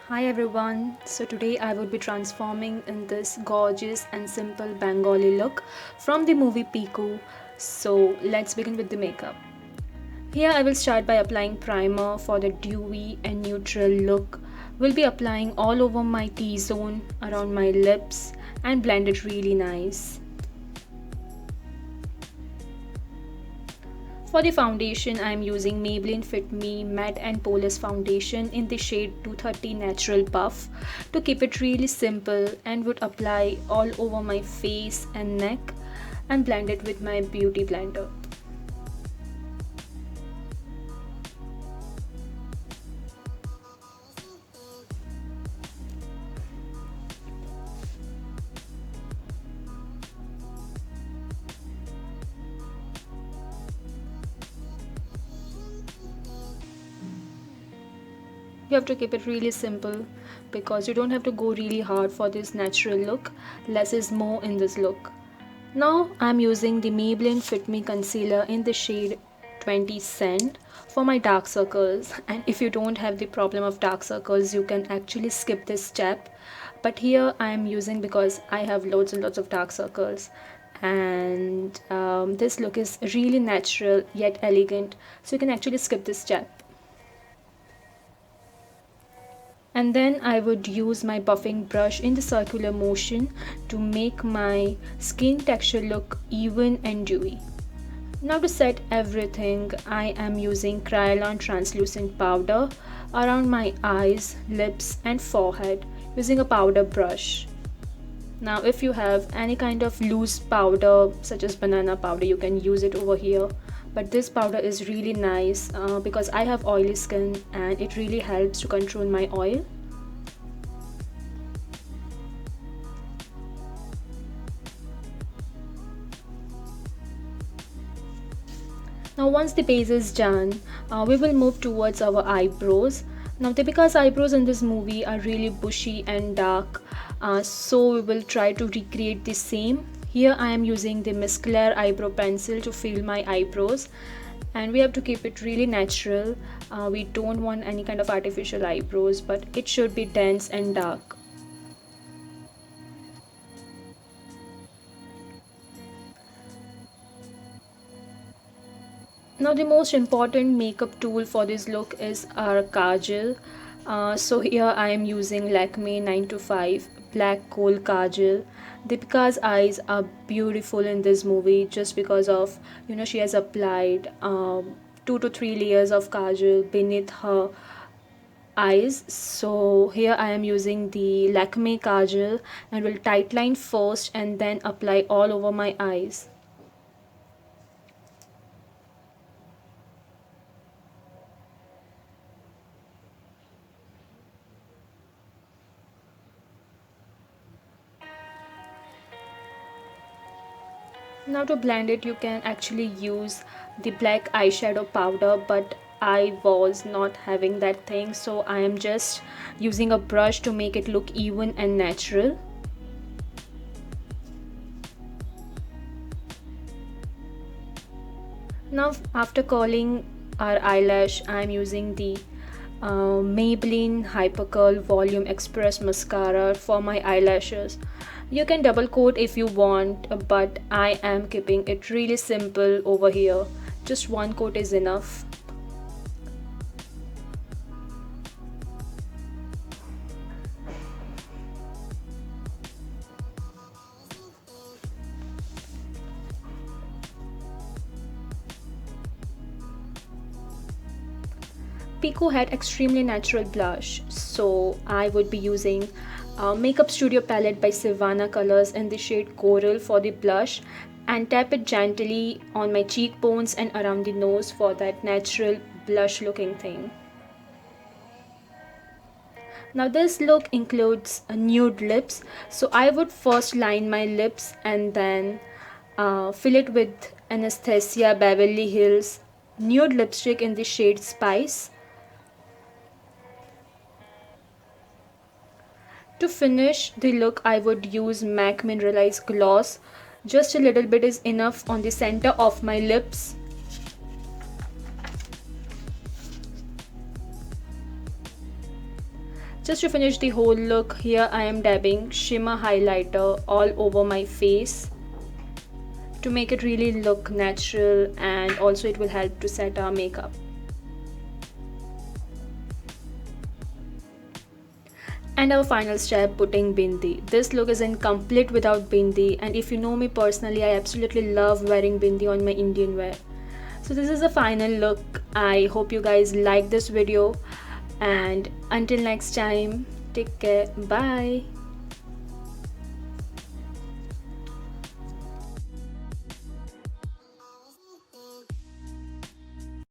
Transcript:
Hi everyone. So today I will be transforming in this gorgeous and simple Bengali look from the movie Piku. So let's begin with the makeup. Here I will start by applying primer for the dewy and neutral look. Will be applying all over my T-zone, around my lips and blend it really nice. For the foundation, I am using Maybelline Fit Me Matte and Polish Foundation in the shade 230 Natural Buff to keep it really simple, and would apply all over my face and neck and blend it with my beauty blender. You have to keep it really simple because you don't have to go really hard for this natural look. Less is more in this look. Now I'm using the Maybelline Fit Me concealer in the shade 20 Cent for my dark circles, and if you don't have the problem of dark circles you can actually skip this step, but here I am using because I have loads and loads of dark circles, and this look is really natural yet elegant, so you can actually skip this step. And then I would use my buffing brush in the circular motion to make my skin texture look even and dewy. Now to set everything, I am using Kryolan translucent powder around my eyes, lips and forehead using a powder brush. Now if you have any kind of loose powder such as banana powder, you can use it over here, but this powder is really nice because I have oily skin and it really helps to control my oil. Now once the base is done, we will move towards our eyebrows. Now Deepika's eyebrows in this movie are really bushy and dark, so we will try to recreate the same. Here I am using the Miss Claire eyebrow pencil to fill my eyebrows, and we have to keep it really natural. We don't want any kind of artificial eyebrows, but it should be dense and dark. Now the most important makeup tool for this look is our kajal. So here I am using Lakme 925 black kohl kajal. Deepika's eyes are beautiful in this movie just because of, she has applied 2 to 3 layers of kajal beneath her eyes. So here I am using the Lakme kajal and will tightline first and then apply all over my eyes. Now to blend it, you can actually use the black eyeshadow powder, but I was not having that thing, so I am just using a brush to make it look even and natural. Now after curling our eyelash, I am using the Maybelline Hyper Curl Volume Express Mascara for my eyelashes. You can double coat if you want, but I am keeping it really simple over here. Just one coat is enough. Piku had extremely natural blush, so I would be using Makeup Studio palette by Savannah Colors in the shade Coral for the blush, and tap it gently on my cheekbones and around the nose for that natural blush looking thing. Now this look includes nude lips, so I would first line my lips and then fill it with Anastasia Beverly Hills nude lipstick in the shade Spice. To finish the look, I would use MAC Mineralized Gloss. Just a little bit is enough on the center of my lips. Just to finish the whole look, here I am dabbing shimmer highlighter all over my face to make it really look natural, and also it will help to set our makeup. And our final step, putting bindi. This look is incomplete without bindi, and if you know me personally, I absolutely love wearing bindi on my Indian wear. So this is the final look. I hope you guys like this video, and until next time, take care, bye.